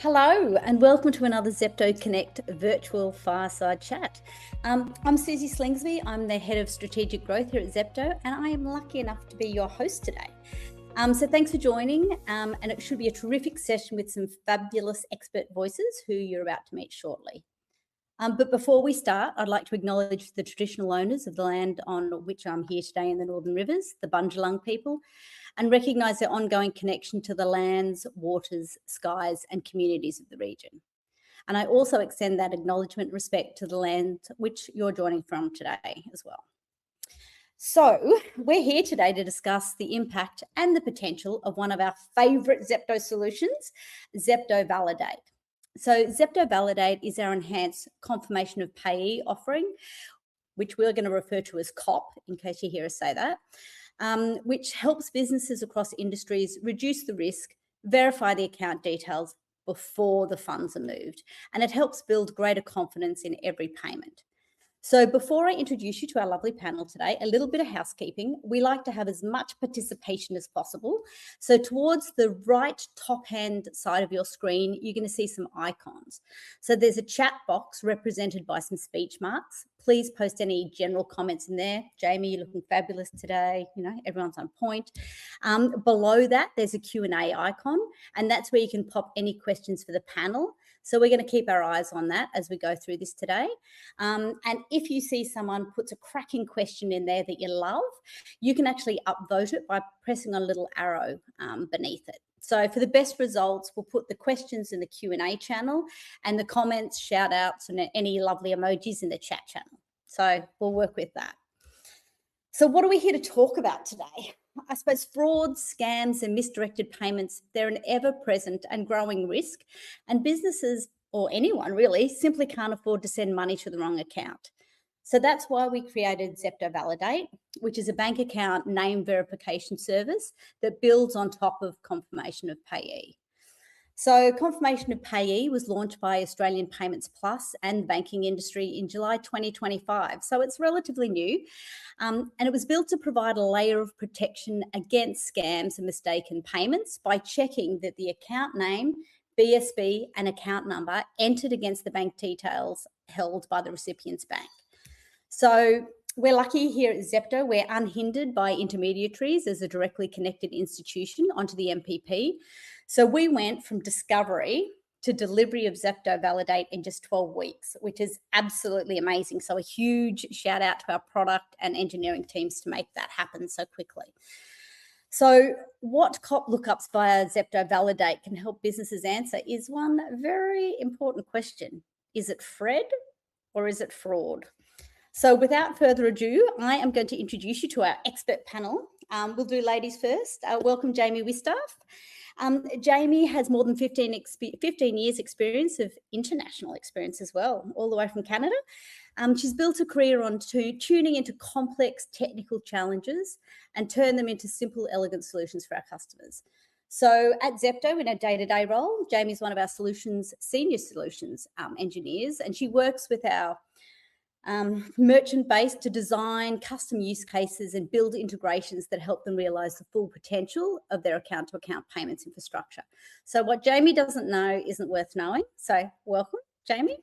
Hello and welcome to another Zepto Connect virtual fireside chat. I'm Susie Slingsby. I'm the head of strategic growth here at Zepto, and I am lucky enough to be your host today. So thanks for joining, and it should be a terrific session with some fabulous expert voices who you're about to meet shortly. But before we start, I'd like to acknowledge the traditional owners of the land on which I'm here today in the Northern Rivers, the Bundjalung people, and recognise their ongoing connection to the lands, waters, skies and communities of the region. And I also extend that acknowledgement and respect to the land which you're joining from today as well. So we're here today to discuss the impact and the potential of one of our favourite Zepto solutions, Zepto Validate. So Zepto Validate is our enhanced confirmation of payee offering, which we're going to refer to as COP, in case you hear us say that, which helps businesses across industries reduce the risk, verify the account details before the funds are moved, and it helps build greater confidence in every payment. So before I introduce you to our lovely panel today, a little bit of housekeeping. We like to have as much participation as possible. So towards the right top hand side of your screen, you're going to see some icons. So there's a chat box represented by some speech marks. Please post any general comments in there. Jaimie, you're looking fabulous today. You know, everyone's on point. Below that, there's a Q&A icon, and that's where you can pop any questions for the panel. So we're going to keep our eyes on that as we go through this today. And if you see someone puts a cracking question in there that you love, you can actually upvote it by pressing on a little arrow beneath it. So for the best results, we'll put the questions in the Q&A channel and the comments, shout outs and any lovely emojis in the chat channel. So we'll work with that. So what are we here to talk about today? I suppose frauds, scams and misdirected payments, they're an ever-present and growing risk, and businesses, or anyone really, simply can't afford to send money to the wrong account. So that's why we created Zepto Validate, which is a bank account name verification service that builds on top of Confirmation of Payee. So Confirmation of Payee was launched by Australian Payments Plus and the banking industry in July 2025. So it's relatively new, and it was built to provide a layer of protection against scams and mistaken payments by checking that the account name, BSB and account number entered against the bank details held by the recipient's bank. So we're lucky here at Zepto. We're unhindered by intermediaries as a directly connected institution onto the MPP. So we went from discovery to delivery of Zepto Validate in just 12 weeks, which is absolutely amazing. So a huge shout out to our product and engineering teams to make that happen so quickly. So what COP lookups via Zepto Validate can help businesses answer is one very important question. Is it Fred or is it fraud? So without further ado, I am going to introduce you to our expert panel. We'll do ladies first. Welcome, Jaimie Wistaff. Jaimie has more than 15 years experience of international experience as well, all the way from Canada. She's built a career on tuning into complex technical challenges and turn them into simple, elegant solutions for our customers. So at Zepto, in a day-to-day role, Jaimie's one of our senior solutions engineers, and she works with our merchant base to design custom use cases and build integrations that help them realize the full potential of their account-to-account payments infrastructure. So what Jaimie doesn't know isn't worth knowing. So welcome, Jaimie.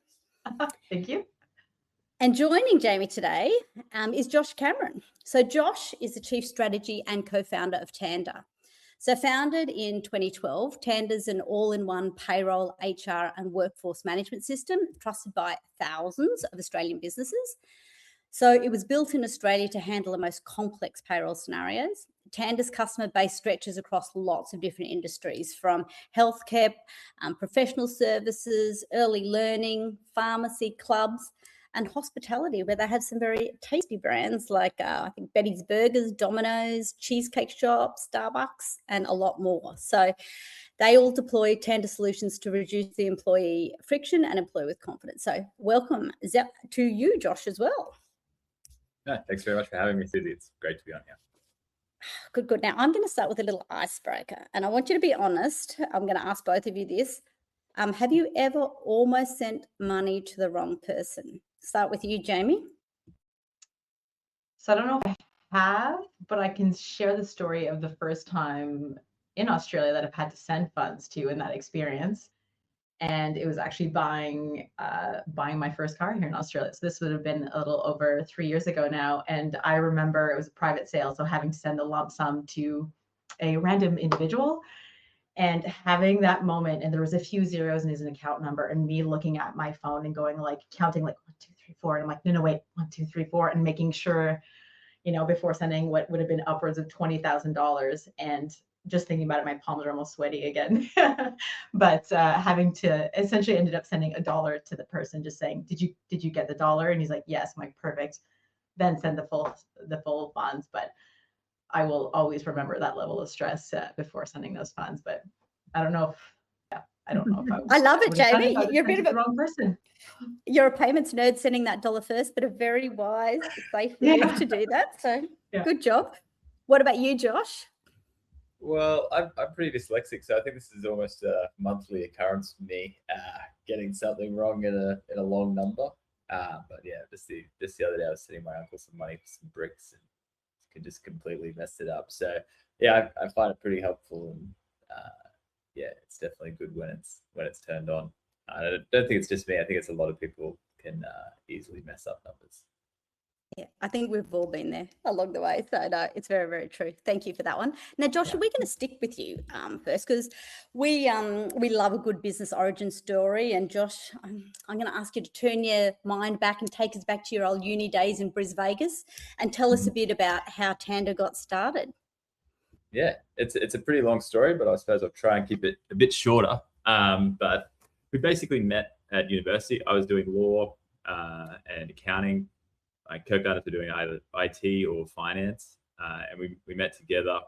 Thank you. And joining Jaimie today is Josh Cameron. So Josh is the Chief Strategy and co-founder of Tanda. So founded in 2012, Tanda's an all-in-one payroll, HR and workforce management system trusted by thousands of Australian businesses. So it was built in Australia to handle the most complex payroll scenarios. Tanda's customer base stretches across lots of different industries, from healthcare, professional services, early learning, pharmacy, clubs, and hospitality, where they have some very tasty brands like I think Betty's Burgers, Domino's, Cheesecake Shop, Starbucks, and a lot more. So they all deploy Tanda solutions to reduce the employee friction and employ with confidence. So welcome to you, Josh, as well. Yeah, thanks very much for having me, Susie. It's great to be on here. Good. Now I'm going to start with a little icebreaker, and I want you to be honest. I'm going to ask both of you this. Have you ever almost sent money to the wrong person? Start with you, Jaimie. So I don't know if I have, but I can share the story of the first time in Australia that I've had to send funds to in that experience. And it was actually buying my first car here in Australia. So this would have been a little over 3 years ago now. And I remember it was a private sale, so having to send a lump sum to a random individual and having that moment, and there was a few zeros in his account number, and me looking at my phone and going like counting like 1, 2, 3, 4, and I'm like, no, wait, 1, 2, 3, 4, and making sure, before sending what would have been upwards of $20,000, and just thinking about it, my palms are almost sweaty again. But having to essentially ended up sending $1 to the person, just saying, did you get the $1? And he's like, yes. I'm like, perfect. Then send the full funds. But I will always remember that level of stress before sending those funds. But I don't know if I love it, Jaimie. You're a bit of the wrong person. You're a payments nerd sending that $1 first, but a very wise, safe move to do that. So good job. What about you, Josh? Well, I'm pretty dyslexic, so I think this is almost a monthly occurrence for me, getting something wrong in a long number. But yeah, just the other day I was sending my uncle some money for some bricks and could just completely mess it up. So yeah, I find it pretty helpful, and yeah, it's definitely good when it's turned on. I don't think it's just me. I think it's a lot of people can easily mess up numbers. Yeah, I think we've all been there along the way. So no, it's very, very true. Thank you for that one. Now, Josh, we're going to stick with you first, because we love a good business origin story. And Josh, I'm going to ask you to turn your mind back and take us back to your old uni days in Bris Vegas and tell us a bit about how Tanda got started. Yeah, it's a pretty long story, but I suppose I'll try and keep it a bit shorter. But we basically met at university. I was doing law and accounting. My co-founders were doing either IT or finance, and we met together.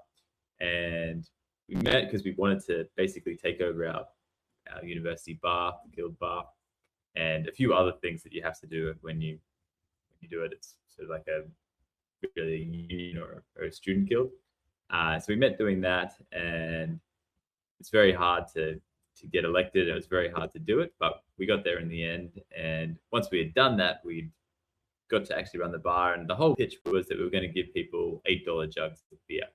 And we met because we wanted to basically take over our university bar, the guild bar, and a few other things that you have to do when you do it. It's sort of like a really union or a student guild. So we met doing that, and it's very hard to get elected. It was very hard to do it, but we got there in the end. And once we had done that, we got to actually run the bar. And the whole pitch was that we were going to give people $8 jugs of beer,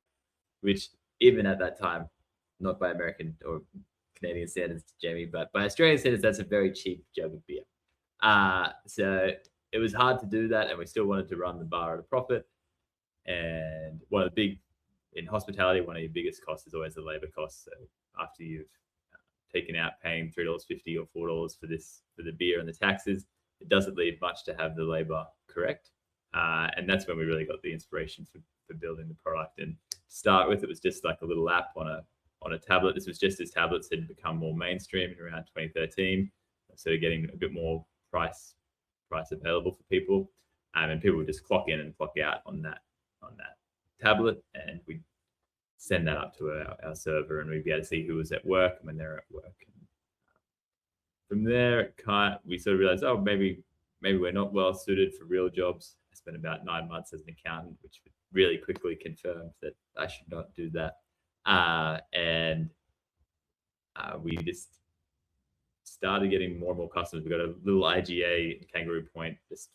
which even at that time, not by American or Canadian standards, Jaimie, but by Australian standards, that's a very cheap jug of beer. So it was hard to do that, and we still wanted to run the bar at a profit. And one of the big, in hospitality, one of your biggest costs is always the labor cost. So after you've taken out paying $3.50 or $4 for the beer and the taxes, it doesn't leave much to have the labor correct. And that's when we really got the inspiration for building the product. And to start with, it was just like a little app on a tablet. This was just as tablets had become more mainstream around 2013. So getting a bit more price available for people. And people would just clock in and clock out on that tablet, and we'd send that up to our server, and we'd be able to see who was at work and when they're at work. And from there, we sort of realized, oh, maybe we're not well suited for real jobs. I spent about 9 months as an accountant, which really quickly confirmed that I should not do that. And we just started getting more and more customers. We got a little IGA in Kangaroo Point just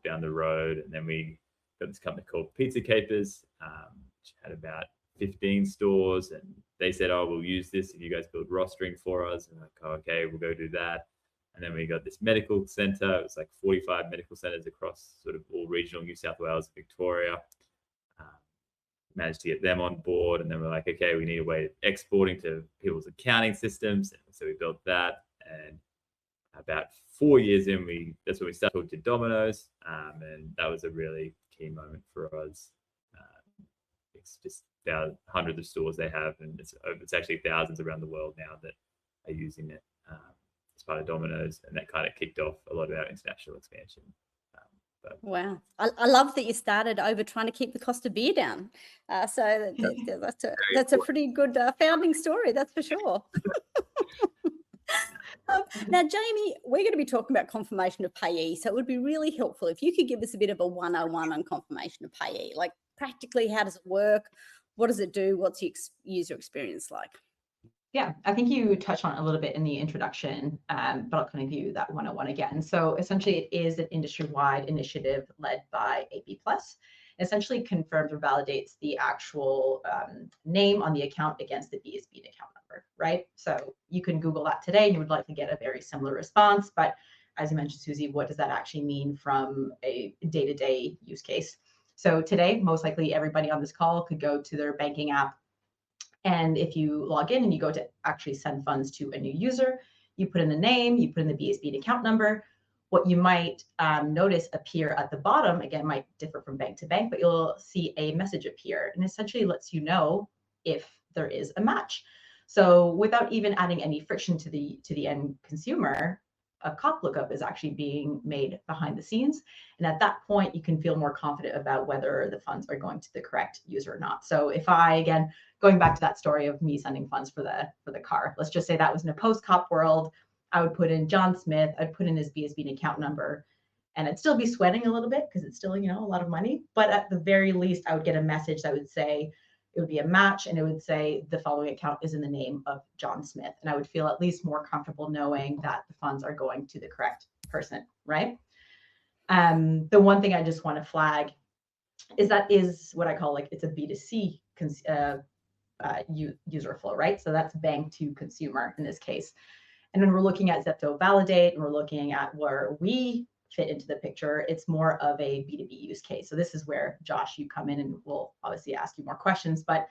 down the road, and then we got this company called Pizza Capers, which had about 15 stores, and they said, oh, we'll use this if you guys build rostering for us. And like, oh, okay, we'll go do that. And then we got this medical center. It was like 45 medical centers across sort of all regional New South Wales, Victoria. Managed to get them on board, and then we're like, okay, we need a way of exporting to people's accounting systems. So we built that, and about 4 years in, that's when we started talking to Domino's, and that was a really key moment for us. It's just hundreds of stores they have, and it's actually thousands around the world now that are using it as part of Domino's, and that kind of kicked off a lot of our international expansion. Wow, I love that you started over trying to keep the cost of beer down. So that's a pretty good founding story, that's for sure. Now, Jaimie, we're going to be talking about confirmation of payee, so it would be really helpful if you could give us a bit of a 101 on confirmation of payee. Like, practically, how does it work? What does it do? What's your user experience like? Yeah, I think you touched on it a little bit in the introduction, but I'll kind of give you that 101 again. So essentially, it is an industry-wide initiative led by AP+. Essentially confirms or validates the actual name on the account against the BSB account number. right? So you can Google that today and you would likely get a very similar response. But as you mentioned, Susie, what does that actually mean from a day-to-day use case? So today, most likely everybody on this call could go to their banking app. And if you log in and you go to actually send funds to a new user, you put in the name, you put in the BSB and account number. What you might notice appear at the bottom, again, might differ from bank to bank, but you'll see a message appear and essentially lets you know if there is a match. So without even adding any friction to the end consumer, a COP lookup is actually being made behind the scenes. And at that point, you can feel more confident about whether the funds are going to the correct user or not. So if I, again, going back to that story of me sending funds for the car, let's just say that was in a post-COP world, I would put in John Smith, I'd put in his BSB and account number, and I'd still be sweating a little bit because it's still, you know, a lot of money. But at the very least, I would get a message that would say, it would be a match, and it would say the following account is in the name of John Smith. And I would feel at least more comfortable knowing that the funds are going to the correct person, right? The one thing I just want to flag is that is what I call like, it's a B2C user flow, right? So that's bank to consumer in this case. And when we're looking at Zepto Validate and we're looking at where we fit into the picture, it's more of a B2B use case. So this is where, Josh, you come in and we'll obviously ask you more questions, but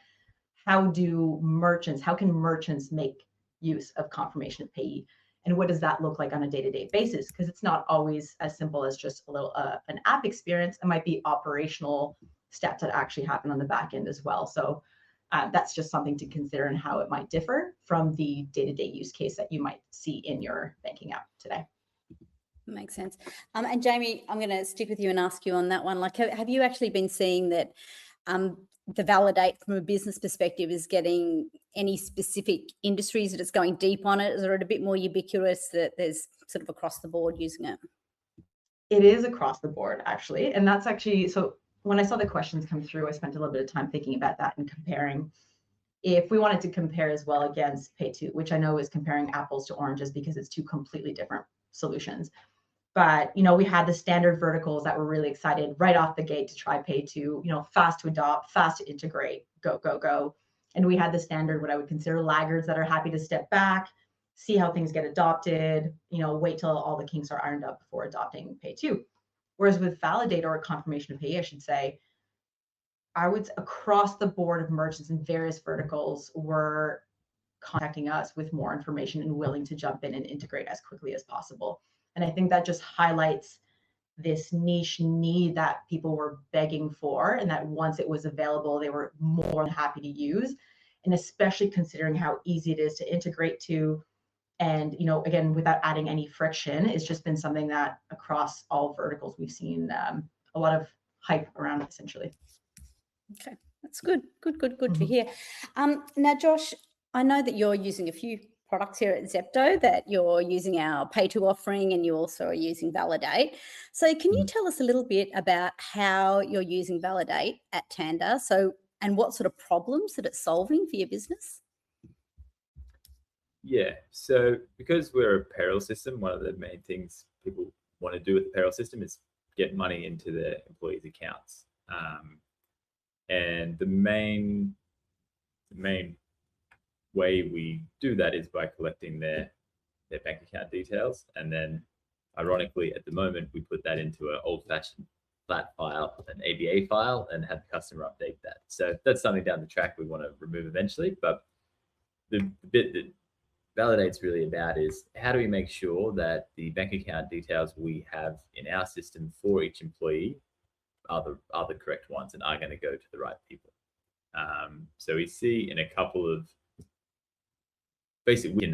how can merchants make use of confirmation of payee? And what does that look like on a day-to-day basis? Because it's not always as simple as just a little an app experience. It might be operational steps that actually happen on the back end as well. So that's just something to consider and how it might differ from the day-to-day use case that you might see in your banking app today. Makes sense. And Jaimie, I'm going to stick with you and ask you on that one. Like, have you actually been seeing that the Validate from a business perspective is getting any specific industries that it's going deep on it? Is it a bit more ubiquitous that there's sort of across the board using it? It is across the board, actually. And that's actually, so when I saw the questions come through, I spent a little bit of time thinking about that and comparing. If we wanted to compare as well against Pay2, which I know is comparing apples to oranges because it's two completely different solutions. But, you know, we had the standard verticals that were really excited right off the gate to try Pay2, you know, fast to adopt, fast to integrate, go, go, go. And we had the standard, what I would consider laggards that are happy to step back, see how things get adopted, you know, wait till all the kinks are ironed out before adopting Pay2. Whereas with Validate or Confirmation of Payee, I should say, I would across the board of merchants in various verticals were contacting us with more information and willing to jump in and integrate as quickly as possible. And I think that just highlights this niche need that people were begging for, and that once it was available, they were more than happy to use. And especially considering how easy it is to integrate to, and, you know, again, without adding any friction, it's just been something that across all verticals, we've seen a lot of hype around it, essentially. Okay, that's good to hear. Now, Josh, I know that you're using a few products here at Zepto, that you're using our Pay2 offering and you also are using Validate. So can you tell us a little bit about how you're using Validate at Tanda? So, and what sort of problems that it's solving for your business? Yeah, so because we're a payroll system, one of the main things people want to do with the payroll system is get money into their employees' accounts. And the main way we do that is by collecting their bank account details. And then ironically, at the moment, we put that into an old-fashioned flat file, an ABA file, and have the customer update that. So that's something down the track we want to remove eventually. But the bit that Validate's really about is how do we make sure that the bank account details we have in our system for each employee are the correct ones and are going to go to the right people. So we see in a couple of basically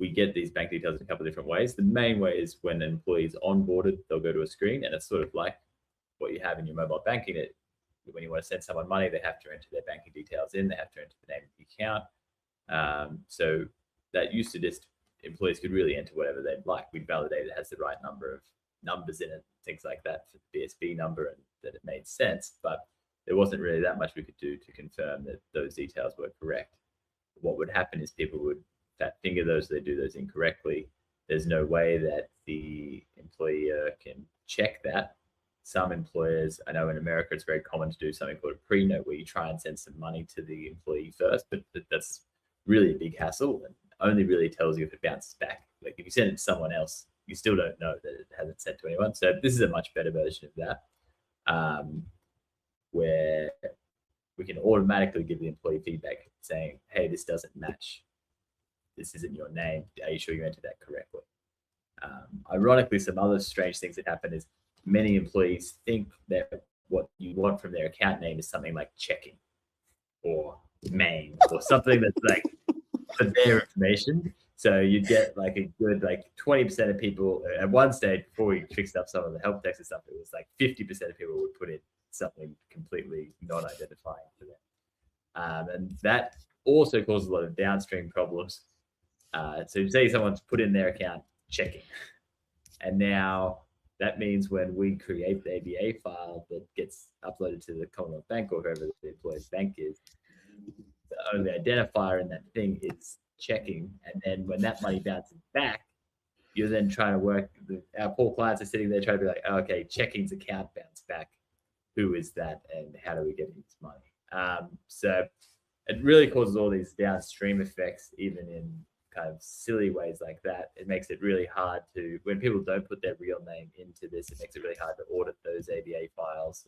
we get these bank details in a couple of different ways. The main way is when an employee is onboarded, they'll go to a screen, and it's sort of like what you have in your mobile banking. When you want to send someone money, they have to enter their banking details in, they have to enter the name of the account. So that used to just employees could really enter whatever they'd like. We'd validate it has the right number of numbers in it, things like that for the BSB number, and that it made sense. But there wasn't really that much we could do to confirm that those details were correct. What would happen is people would fat finger those, they do those incorrectly. There's no way that the employer can check that. Some employers, I know in America, it's very common to do something called a pre-note, where you try and send some money to the employee first, but that's really a big hassle and only really tells you if it bounces back. Like if you send it to someone else, you still don't know that it hasn't sent to anyone. So this is a much better version of that, where we can automatically give the employee feedback saying, hey, this doesn't match. This isn't your name. Are you sure you entered that correctly? Ironically, some other strange things that happen is many employees think that what you want from their account name is something like checking or main or something that's like for their information. So you'd get like a good 20% of people at one stage before we fixed up some of the help desk and stuff. It was like 50% of people would put in something completely non-identifying for them, and that also causes a lot of downstream problems. So say someone's put in their account checking, and now that means when we create the ABA file that gets uploaded to the Commonwealth Bank or whoever the employer's bank is, the only identifier in that thing is checking. And then when that money bounces back, you're then trying to work. Our poor clients are sitting there trying to be like, oh, okay, checking's account bounced back. Who is that, and how do we get his money? So it really causes all these downstream effects, even in kind of silly ways like that. It makes it really hard to, when people don't put their real name into this, it makes it really hard to audit those ABA files.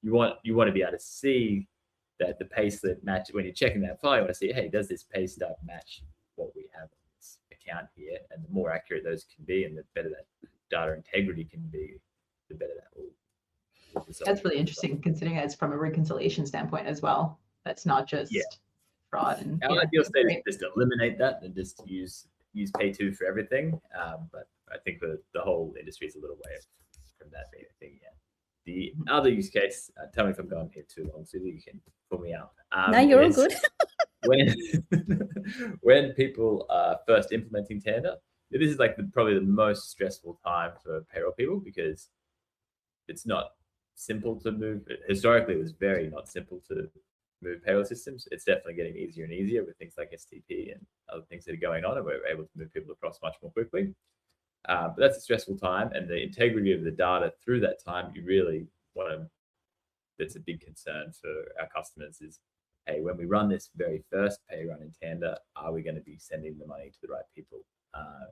You want to be able to see that the pay slip match when you're checking that file. You want to see, hey, does this pay stub match what we have in this account here? And the more accurate those can be, and the better that data integrity can be, the better that will. That's really interesting, considering that it's from a reconciliation standpoint as well. That's not just fraud. And our ideal state is just to eliminate that and just use Pay2 for everything. But I think the whole industry is a little way from that being a thing yet. The other use case, tell me if I'm going here too long, Susie, you can pull me out. No, you're all good. when people are first implementing Tanda, this is like probably the most stressful time for payroll people, because it's not simple to move. Historically, it was very not simple to move payroll systems. It's definitely getting easier and easier with things like STP and other things that are going on, and we're able to move people across much more quickly. But that's a stressful time, and the integrity of the data through that time, you really want to, that's a big concern for our customers is, hey, when we run this very first pay run in Tanda, are we going to be sending the money to the right people?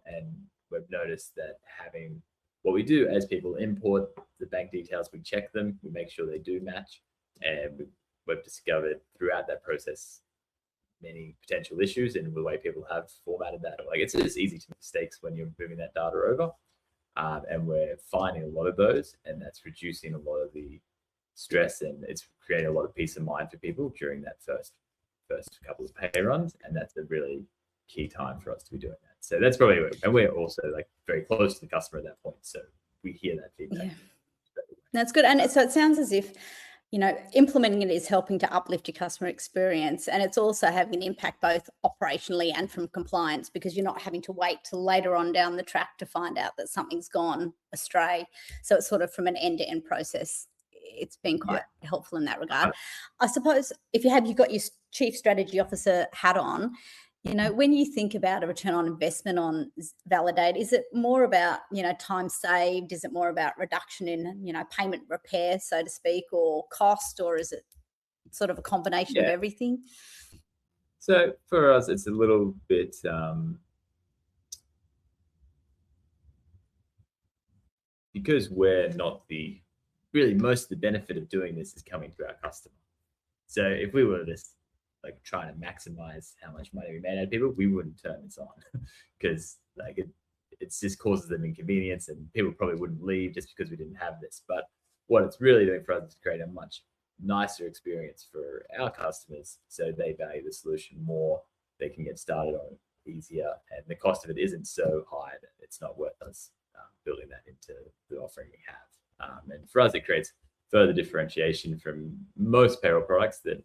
And we've noticed that having what we do as people import the bank details, we check them, we make sure they do match, and we've discovered throughout that process many potential issues in the way people have formatted that. Like it's just easy to make mistakes when you're moving that data over, and we're finding a lot of those, and that's reducing a lot of the stress, and it's creating a lot of peace of mind for people during that first couple of pay runs, and that's a really key time for us to be doing that. So that's probably, and we're also like very close to the customer at that point, so we hear that feedback. Yeah. That's good. And so it sounds as if, implementing it is helping to uplift your customer experience, and it's also having an impact both operationally and from compliance, because you're not having to wait till later on down the track to find out that something's gone astray. So it's sort of from an end-to-end process. It's been quite helpful in that regard. I suppose if you've got your Chief Strategy Officer hat on, when you think about a return on investment on Validate, is it more about, time saved? Is it more about reduction in, payment repair, so to speak, or cost, or is it sort of a combination of everything? So for us, it's a little bit, because we're not really most of the benefit of doing this is coming to our customer. So if we were just like trying to maximize how much money we made out of people, we wouldn't turn this on, because like it just causes them inconvenience, and people probably wouldn't leave just because we didn't have this. But what it's really doing for us is create a much nicer experience for our customers, so they value the solution more, they can get started on it easier, and the cost of it isn't so high that it's not worth us building that into the offering we have. And for us, it creates further differentiation from most payroll products that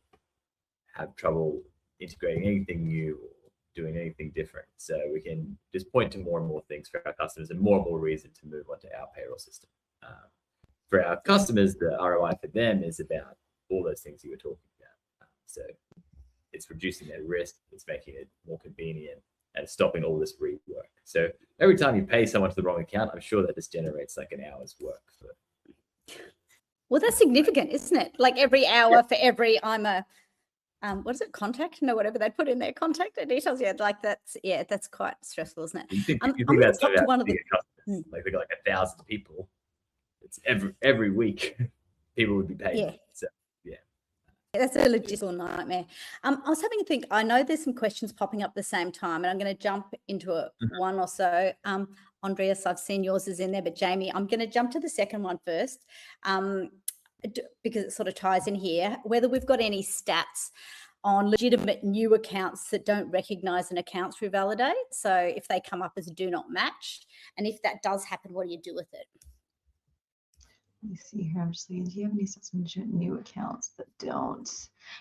have trouble integrating anything new or doing anything different. So we can just point to more and more things for our customers, and more reason to move onto our payroll system. For our customers, the ROI for them is about all those things you were talking about. So it's reducing their risk, it's making it more convenient, and stopping all this rework. So every time you pay someone to the wrong account, I'm sure that this generates like an hour's work. Well, that's significant, isn't it? Like every hour for every, I'm a what is it? Contact? No, whatever they put in their contact details. Yeah, like that's quite stressful, isn't it? You think I'm that's going to so pop to one of the. like they got like 1,000 people. It's every week people would be paid. Yeah. So, yeah. That's a logistical nightmare. I was having a think. I know there's some questions popping up at the same time, and I'm going to jump into one or so. Andreas, I've seen yours is in there, but Jaimie, I'm going to jump to the second one first, because it sort of ties in here. Whether we've got any stats on legitimate new accounts that don't recognise an account through Validate. So if they come up as a do not match, and if that does happen, what do you do with it? Let me see here. I'm just thinking, do you have any stats on new accounts that don't?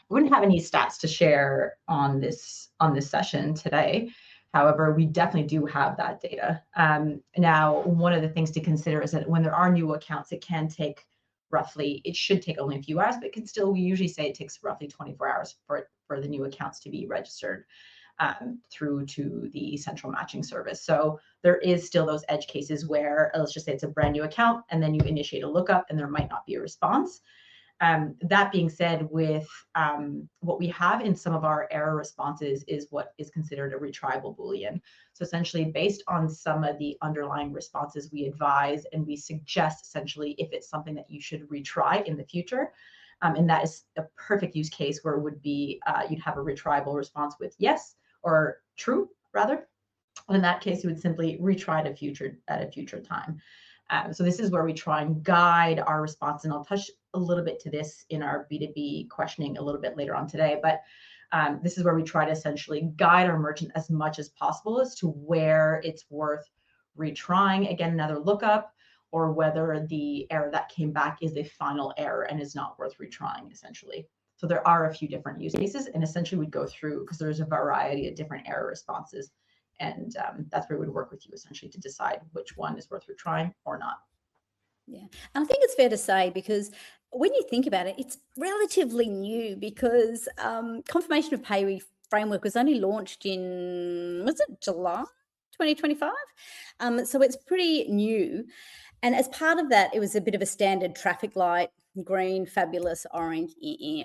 We wouldn't have any stats to share on this session today. However, we definitely do have that data. Now, one of the things to consider is that when there are new accounts, it should take only a few hours, but we usually say it takes roughly 24 hours for the new accounts to be registered through to the central matching service. So there is still those edge cases where, let's just say it's a brand new account and then you initiate a lookup and there might not be a response. That being said, with what we have in some of our error responses is what is considered a retriable Boolean. So essentially, based on some of the underlying responses, we advise and we suggest essentially if it's something that you should retry in the future. And that is a perfect use case where it would be you'd have a retriable response with yes or true, rather. And in that case, you would simply retry at a future time. So this is where we try and guide our response, and I'll touch a little bit to this in our B2B questioning a little bit later on today. But this is where we try to essentially guide our merchant as much as possible as to where it's worth retrying, again, another lookup, or whether the error that came back is the final error and is not worth retrying, essentially. So there are a few different use cases, and essentially we'd go through, because there's a variety of different error responses. And that's where we would work with you essentially to decide which one is worth retrying or not. Yeah, and I think it's fair to say, because when you think about it, it's relatively new, because Confirmation of Payee framework was only launched in, was it July 2025? So it's pretty new. And as part of that, it was a bit of a standard traffic light, green, fabulous, orange,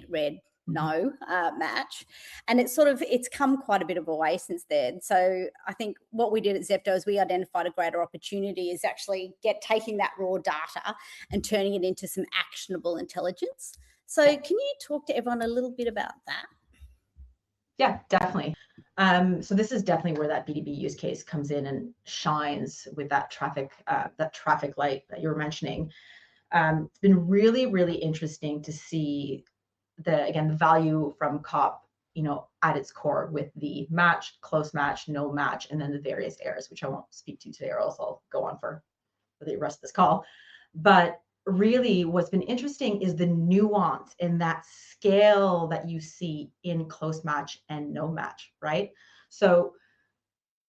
red, no match. And it's come quite a bit of a way since then. So I think what we did at Zepto is we identified a greater opportunity is actually taking that raw data and turning it into some actionable intelligence. So can you talk to everyone a little bit about that? Yeah, definitely. So this is definitely where that B2B use case comes in and shines with that traffic light that you were mentioning. It's been really, really interesting to see the value from COP, at its core with the match, close match, no match, and then the various errors, which I won't speak to today, or else I'll go on for the rest of this call. But really what's been interesting is the nuance in that scale that you see in close match and no match, right? So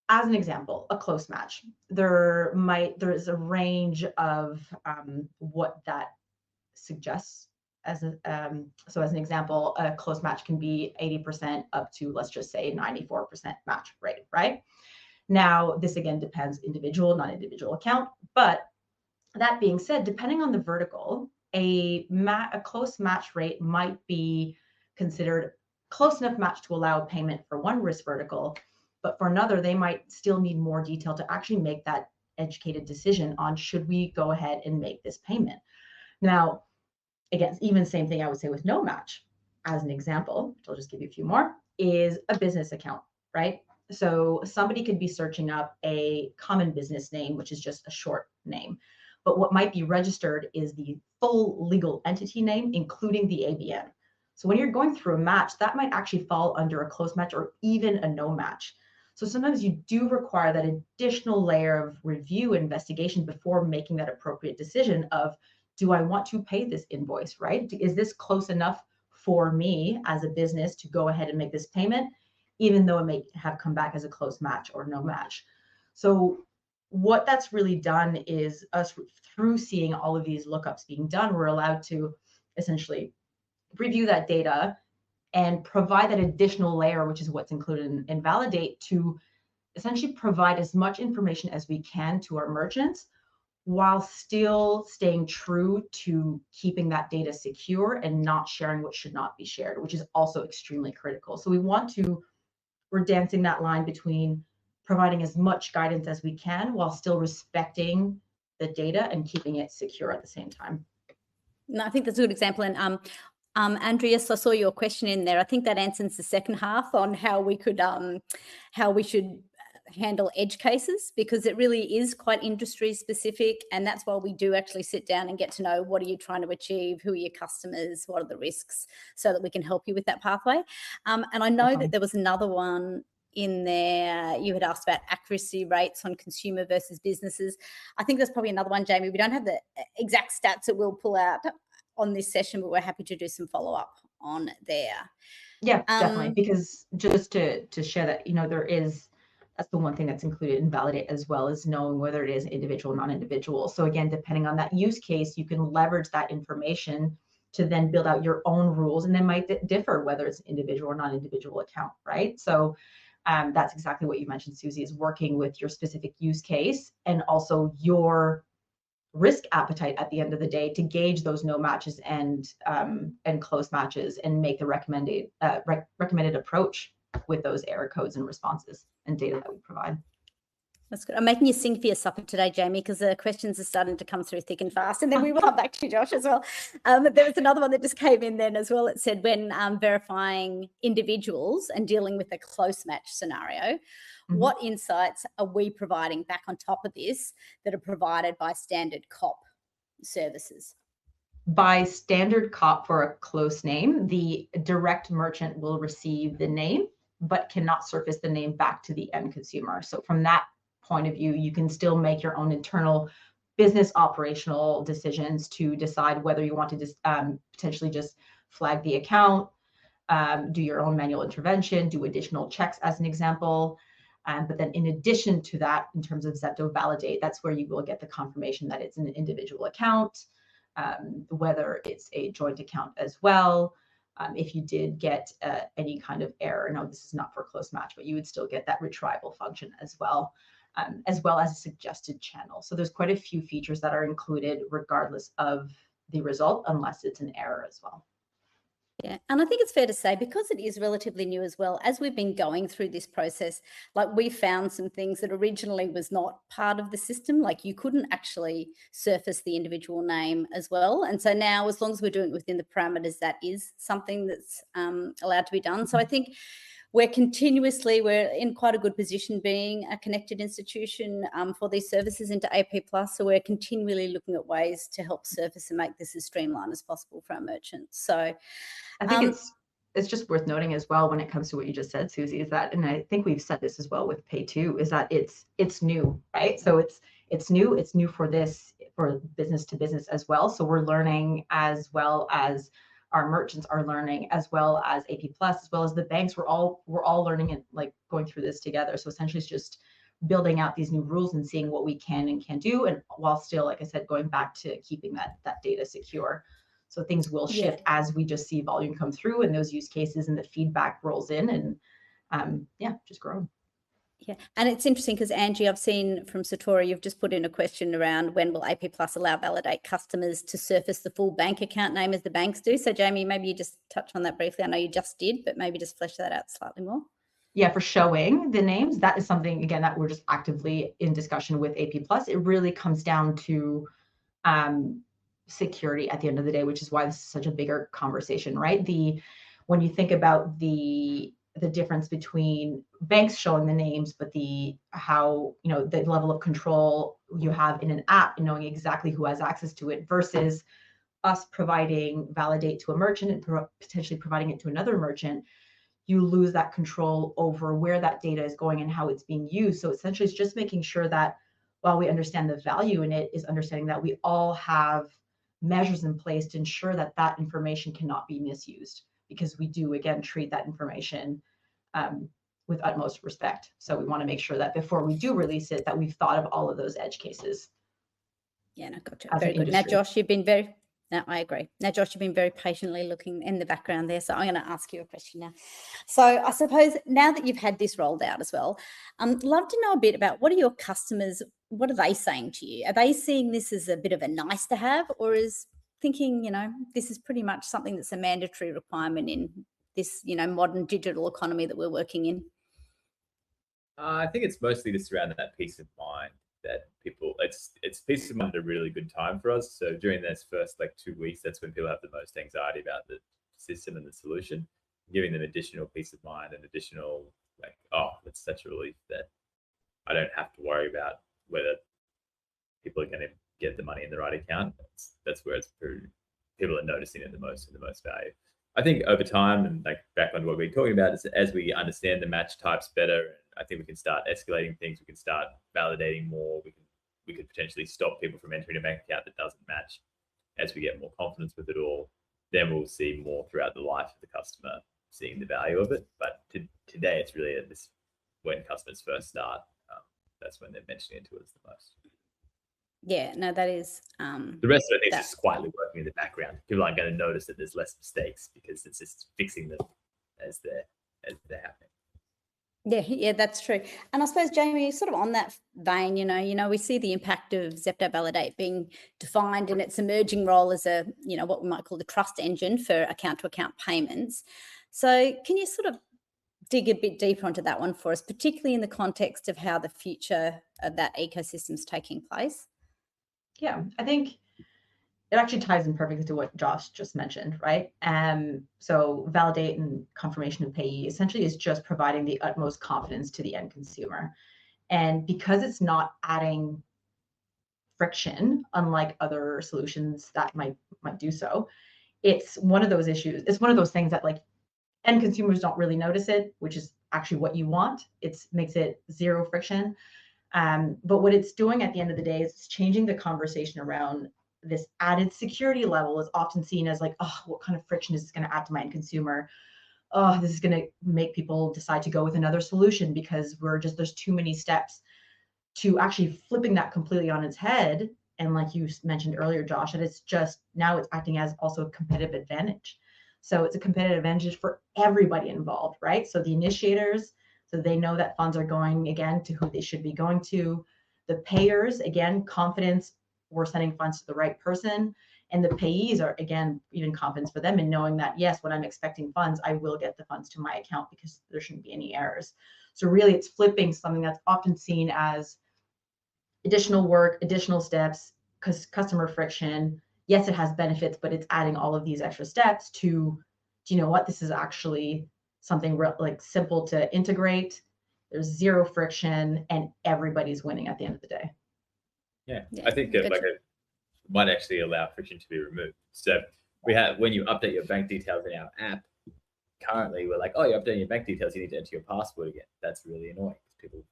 as an example, a close match, there is a range of what that suggests. So as an example, a close match can be 80% up to, let's just say, 94% match rate, right? Now, this again depends individual, non-individual account, but that being said, depending on the vertical, a close match rate might be considered close enough match to allow payment for one risk vertical, but for another, they might still need more detail to actually make that educated decision on should we go ahead and make this payment. Now, again, even same thing I would say with no match, as an example, which I'll just give you a few more, is a business account, right? So somebody could be searching up a common business name, which is just a short name. But what might be registered is the full legal entity name, including the ABN. So when you're going through a match, that might actually fall under a close match or even a no match. So sometimes you do require that additional layer of review and investigation before making that appropriate decision of, do I want to pay this invoice, right? Is this close enough for me as a business to go ahead and make this payment, even though it may have come back as a close match or no match? So what that's really done is us, through seeing all of these lookups being done, we're allowed to essentially review that data and provide that additional layer, which is what's included in Validate, to essentially provide as much information as we can to our merchants while still staying true to keeping that data secure and not sharing what should not be shared, which is also extremely critical. So we're dancing that line between providing as much guidance as we can while still respecting the data and keeping it secure at the same time. No, I think that's a good example. And Andreas, I saw your question in there. I think that answers the second half on how we should handle edge cases, because it really is quite industry specific, and that's why we do actually sit down and get to know what are you trying to achieve, who are your customers, what are the risks, so that we can help you with that pathway. And I know that there was another one in there. You had asked about accuracy rates on consumer versus businesses. I think there's probably another one, Jaimie. We don't have the exact stats that we'll pull out on this session, but we're happy to do some follow-up on there. Yeah, definitely, because just to share that, that's the one thing that's included in Validate, as well as knowing whether it is individual, non-individual. So again, depending on that use case, you can leverage that information to then build out your own rules, and they might differ whether it's an individual or non-individual account, right? So that's exactly what you mentioned, Susie, is working with your specific use case and also your risk appetite at the end of the day to gauge those no matches and close matches, and make the recommended approach with those error codes and responses and data that we provide. That's good. I'm making you sing for your supper today, Jaimie, because the questions are starting to come through thick and fast. And then we will come back to you, Josh, as well. There was another one that just came in then as well. It said, when verifying individuals and dealing with a close match scenario, what insights are we providing back on top of this that are provided by standard COP services? By standard COP for a close name, the direct merchant will receive the name, but cannot surface the name back to the end consumer. So from that point of view, you can still make your own internal business operational decisions to decide whether you want to potentially just flag the account, do your own manual intervention, do additional checks as an example. But then in addition to that, in terms of Zepto Validate, that's where you will get the confirmation that it's an individual account, whether it's a joint account as well. If you did get any kind of error, no, this is not for close match, but you would still get that retrieval function as well as a suggested channel. So there's quite a few features that are included regardless of the result, unless it's an error as well. Yeah, and I think it's fair to say, because it is relatively new as well, as we've been going through this process, like we found some things that originally was not part of the system, like you couldn't actually surface the individual name as well. And so now, as long as we're doing it within the parameters, that is something that's allowed to be done. So I think we're in quite a good position being a connected institution for these services into AP+. So we're continually looking at ways to help surface and make this as streamlined as possible for our merchants. So I think it's just worth noting as well, when it comes to what you just said, Susie, is that, and I think we've said this as well with Pay too, is that it's new, right? So it's new for business to business as well. So we're learning, as well as our merchants are learning, as well as AP+, as well as the banks. We're all learning and like going through this together. So essentially, it's just building out these new rules and seeing what we can and can't do, and while still, like I said, going back to keeping that data secure. So things will shift as we just see volume come through and those use cases and the feedback rolls in, and just growing. Yeah, and it's interesting because, Angie, I've seen from Satori, you've just put in a question around when will AP+ allow Validate customers to surface the full bank account name as the banks do. So, Jaimie, maybe you just touch on that briefly. I know you just did, but maybe just flesh that out slightly more. Yeah, for showing the names, that is something, again, that we're just actively in discussion with AP+. It really comes down to security at the end of the day, which is why this is such a bigger conversation, right? When you think about the difference between banks showing the names, but the level of control you have in an app and knowing exactly who has access to it, versus us providing Validate to a merchant and potentially providing it to another merchant, you lose that control over where that data is going and how it's being used. So essentially, it's just making sure that while we understand the value in it, is understanding that we all have measures in place to ensure that that information cannot be misused, because we do, again, treat that information with utmost respect. So we want to make sure that before we do release it, that we've thought of all of those edge cases. Yeah, no, gotcha. Very good. Now, Josh, you've been very No, I agree. Now, Josh, you've been very patiently looking in the background there, so I'm going to ask you a question now. So I suppose now that you've had this rolled out as well, love to know a bit about what are your customers, what are they saying to you? Are they seeing this as a bit of a nice to have, or is thinking, this is pretty much something that's a mandatory requirement in this, modern digital economy that we're working in? I think it's mostly just around that peace of mind that people, it's peace of mind at a really good time for us. So during those first 2 weeks, that's when people have the most anxiety about the system and the solution. Giving them additional peace of mind and additional it's such a relief that I don't have to worry about whether people are going to get the money in the right account. That's where people are noticing it the most and the most value. I think over time, and back on what we're talking about, is as we understand the match types better, I think we can start escalating things. We can start validating more. We could potentially stop people from entering a bank account that doesn't match. As we get more confidence with it all, then we'll see more throughout the life of the customer seeing the value of it. But today, it's really when customers first start, that's when they're mentioning it to us the most. Yeah, no, that is. The rest of it is just quietly working in the background. People aren't going to notice that there's less mistakes because it's just fixing them as they're happening. Yeah, that's true. And I suppose, Jaimie, sort of on that vein, we see the impact of Zepto Validate being defined in its emerging role as a, what we might call the trust engine for account-to-account payments. So can you sort of dig a bit deeper onto that one for us, particularly in the context of how the future of that ecosystem is taking place? Yeah, I think it actually ties in perfectly to what Josh just mentioned, right? So Validate and Confirmation of Payee essentially is just providing the utmost confidence to the end consumer. And because it's not adding friction, unlike other solutions that might do so, it's one of those issues. It's one of those things that end consumers don't really notice it, which is actually what you want. It makes it zero friction. But what it's doing at the end of the day is it's changing the conversation around this added security level. Is often seen as what kind of friction is this going to add to my end consumer? Oh, this is going to make people decide to go with another solution because there's too many steps, to actually flipping that completely on its head. And like you mentioned earlier, Josh, that it's just now it's acting as also a competitive advantage. So it's a competitive advantage for everybody involved, right? So the initiators, so they know that funds are going again to who they should be going to. The payers, again, confidence, we're sending funds to the right person. And the payees are, again, even confidence for them in knowing that, yes, when I'm expecting funds, I will get the funds to my account because there shouldn't be any errors. So really it's flipping something that's often seen as additional work, additional steps, because customer friction. Yes, it has benefits, but it's adding all of these extra steps to, do you know what? This is actually something simple to integrate. There's zero friction and everybody's winning at the end of the day. Yeah, I think it might actually allow friction to be removed. So when you update your bank details in our app, currently we're like, oh, you're updating your bank details, you need to enter your password again. That's really annoying because people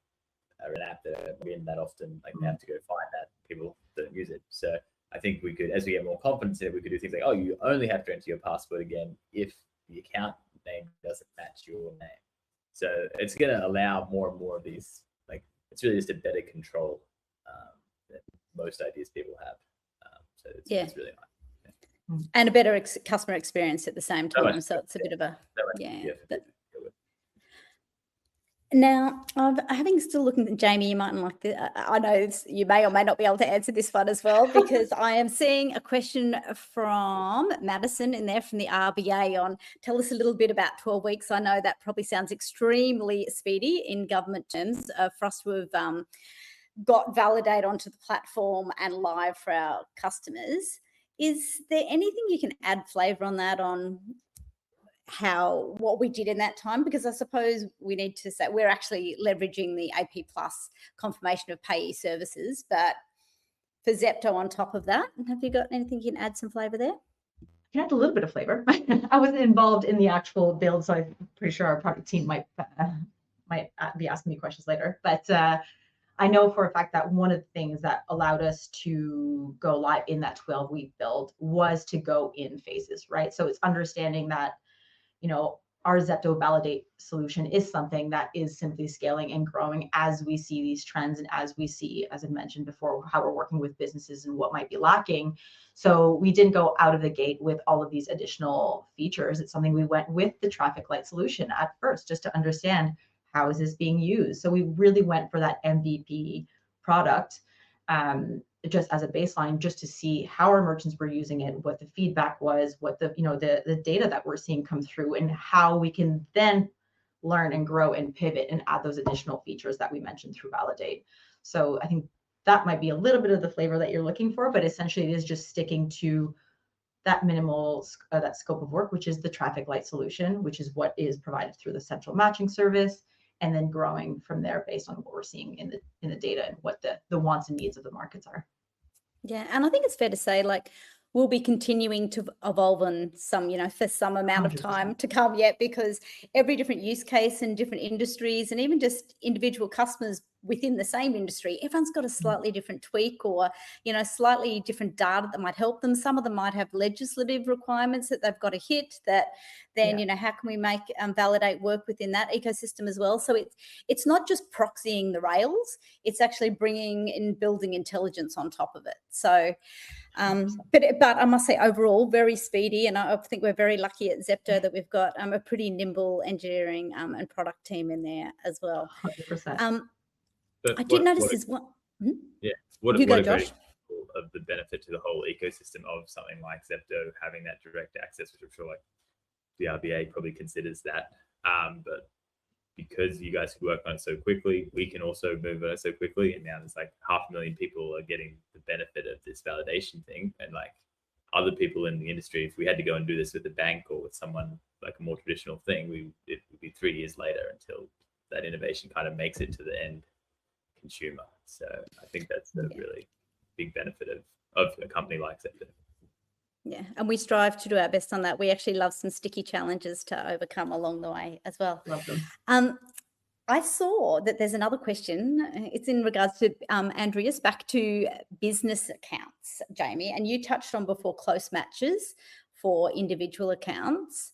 are an app that are in that often, they have to go find that. People don't use it. So I think we could, as we get more confidence in it, we could do things like, oh, you only have to enter your password again if the account name doesn't match your name. So it's going to allow more and more of these, it's really just a better control that most ideas people have. So it's really nice. Yeah. And a better customer experience at the same time. So it's a bit of a, Now, having still looking at Jaimie, you mightn't like this. I know you may or may not be able to answer this one as well, because I am seeing a question from Madison in there from the RBA on, tell us a little bit about 12 weeks. I know that probably sounds extremely speedy in government terms for us to have got Validate onto the platform and live for our customers. Is there anything you can add flavour on that, on what we did in that time? Because I suppose we need to say we're actually leveraging the AP Plus Confirmation of Payee services, but for Zepto on top of that, have you got anything you can add some flavour there? I can add a little bit of flavour. I wasn't involved in the actual build, so I'm pretty sure our product team might be asking me questions later. But I know for a fact that one of the things that allowed us to go live in that 12-week build was to go in phases, right? So it's understanding that, our Zepto Validate solution is something that is simply scaling and growing as we see these trends and as we see, as I mentioned before, how we're working with businesses and what might be lacking. So we didn't go out of the gate with all of these additional features. It's something we went with the traffic light solution at first, just to understand how is this being used. So we really went for that MVP product, just as a baseline, just to see how our merchants were using it, what the feedback was, what the the data that we're seeing come through, and how we can then learn and grow and pivot and add those additional features that we mentioned through Validate. So I think that might be a little bit of the flavor that you're looking for, but essentially it is just sticking to that minimal that scope of work, which is the traffic light solution, which is what is provided through the central matching service, and then growing from there based on what we're seeing in the data and what the wants and needs of the markets are. Yeah, and I think it's fair to say, like, we'll be continuing to evolve on some, for some amount of 100%. time to come yet, because every different use case and different industries and even just individual customers within the same industry, everyone's got a slightly different tweak or, slightly different data that might help them. Some of them might have legislative requirements that they've got to hit that then, how can we make Validate work within that ecosystem as well? So it's not just proxying the rails, it's actually bringing and building intelligence on top of it. So, but I must say overall very speedy, and I think we're very lucky at Zepto that we've got a pretty nimble engineering and product team in there as well. 100%. I did notice there's one. Yeah, what You a go, great Josh. example of the benefit to the whole ecosystem of something like Zepto having that direct access, which I'm sure like the RBA probably considers that. But because you guys work on it so quickly, we can also move on it so quickly. And now there's like 500,000 people are getting the benefit of this validation thing. And like other people in the industry, if we had to go and do this with a bank or with someone like a more traditional thing, it would be 3 years later until that innovation kind of makes it to the end consumer. So I think that's a really big benefit of a company like Zepto. Yeah, and we strive to do our best on that. We actually love some sticky challenges to overcome along the way as well. Love them. I saw that there's another question. It's in regards to Andreas, back to business accounts, Jaimie, and you touched on before close matches for individual accounts.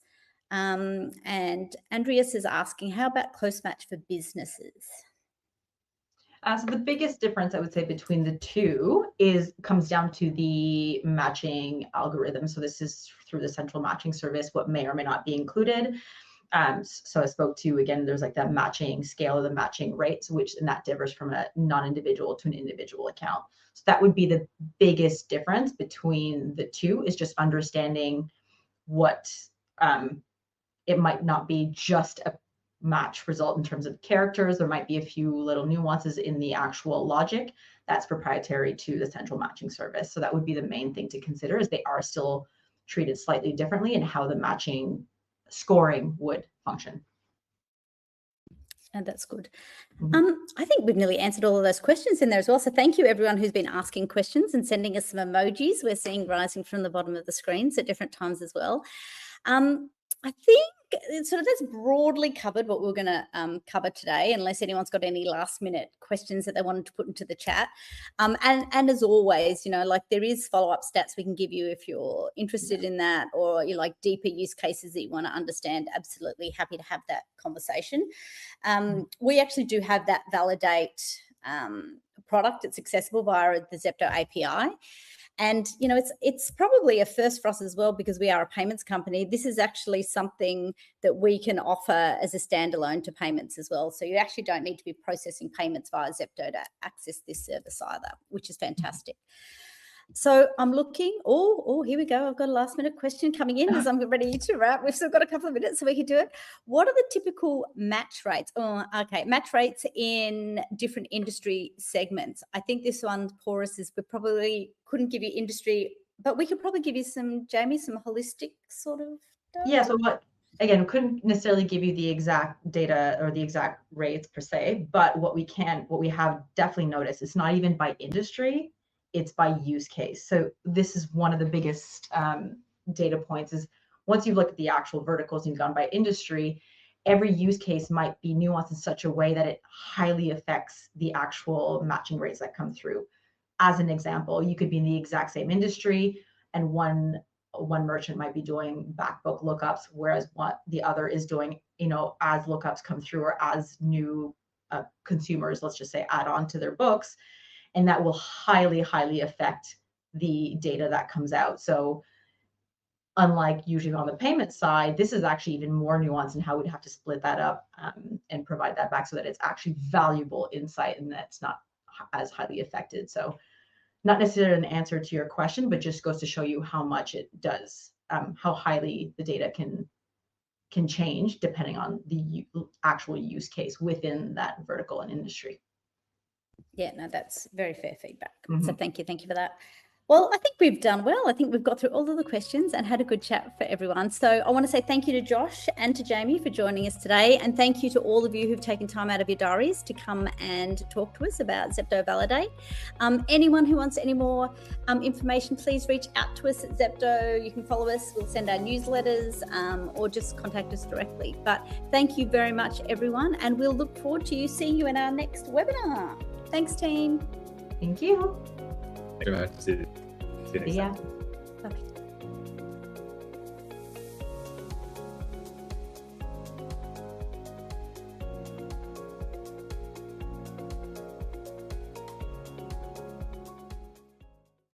And Andreas is asking, how about close match for businesses? So the biggest difference I would say between the two comes down to the matching algorithm. So this is through the central matching service, what may or may not be included. So I spoke to, again, there's like that matching scale or the matching rates, and that differs from a non-individual to an individual account. So that would be the biggest difference between the two, is just understanding what it might not be just a match result in terms of characters. There might be a few little nuances in the actual logic that's proprietary to the central matching service. So that would be the main thing to consider, is they are still treated slightly differently in how the matching scoring would function. And that's good. I think we've nearly answered all of those questions in there as well. So thank you everyone who's been asking questions and sending us some emojis. We're seeing rising from the bottom of the screens at different times as well. I think sort of that's broadly covered what we're going to cover today, unless anyone's got any last minute questions that they wanted to put into the chat. And as always, like there is follow-up stats we can give you if you're interested in that, or you like deeper use cases that you want to understand. Absolutely happy to have that conversation. We actually do have that Validate product. It's accessible via the Zepto API. And, it's probably a first for us as well, because we are a payments company. This is actually something that we can offer as a standalone to payments as well. So you actually don't need to be processing payments via Zepto to access this service either, which is fantastic. So I'm looking, here we go. I've got a last minute question coming in as I'm ready to wrap. We've still got a couple of minutes so we can do it. What are the typical match rates? Match rates in different industry segments. I think this one, porous, is we probably couldn't give you industry, but we could probably give you some, Jaimie, some holistic sort of data. Yeah, so again, couldn't necessarily give you the exact data or the exact rates per se, but what we have definitely noticed, it's not even by industry, it's by use case. So this is one of the biggest data points, is once you look at the actual verticals and you've gone by industry, every use case might be nuanced in such a way that it highly affects the actual matching rates that come through. As an example, you could be in the exact same industry and one one merchant might be doing backbook lookups, whereas what the other is doing, as lookups come through or as new consumers, let's just say, add on to their books, and that will highly, highly affect the data that comes out. So unlike usually on the payment side, this is actually even more nuanced in how we'd have to split that up and provide that back so that it's actually valuable insight and that's not as highly affected. So not necessarily an answer to your question, but just goes to show you how much it does, how highly the data can change depending on the actual use case within that vertical and industry. Yeah, no, that's very fair feedback. So thank you for that. Well, I think we've done well. I think we've got through all of the questions and had a good chat for everyone. So I want to say thank you to Josh and to Jaimie for joining us today. And thank you to all of you who've taken time out of your diaries to come and talk to us about Zepto Validate. Anyone who wants any more information, please reach out to us at Zepto. You can follow us. We'll send our newsletters or just contact us directly. But thank you very much, everyone. And we'll look forward to seeing you in our next webinar. Thanks, team. Thank you. Thank you very much. See you next time. Yeah. Okay.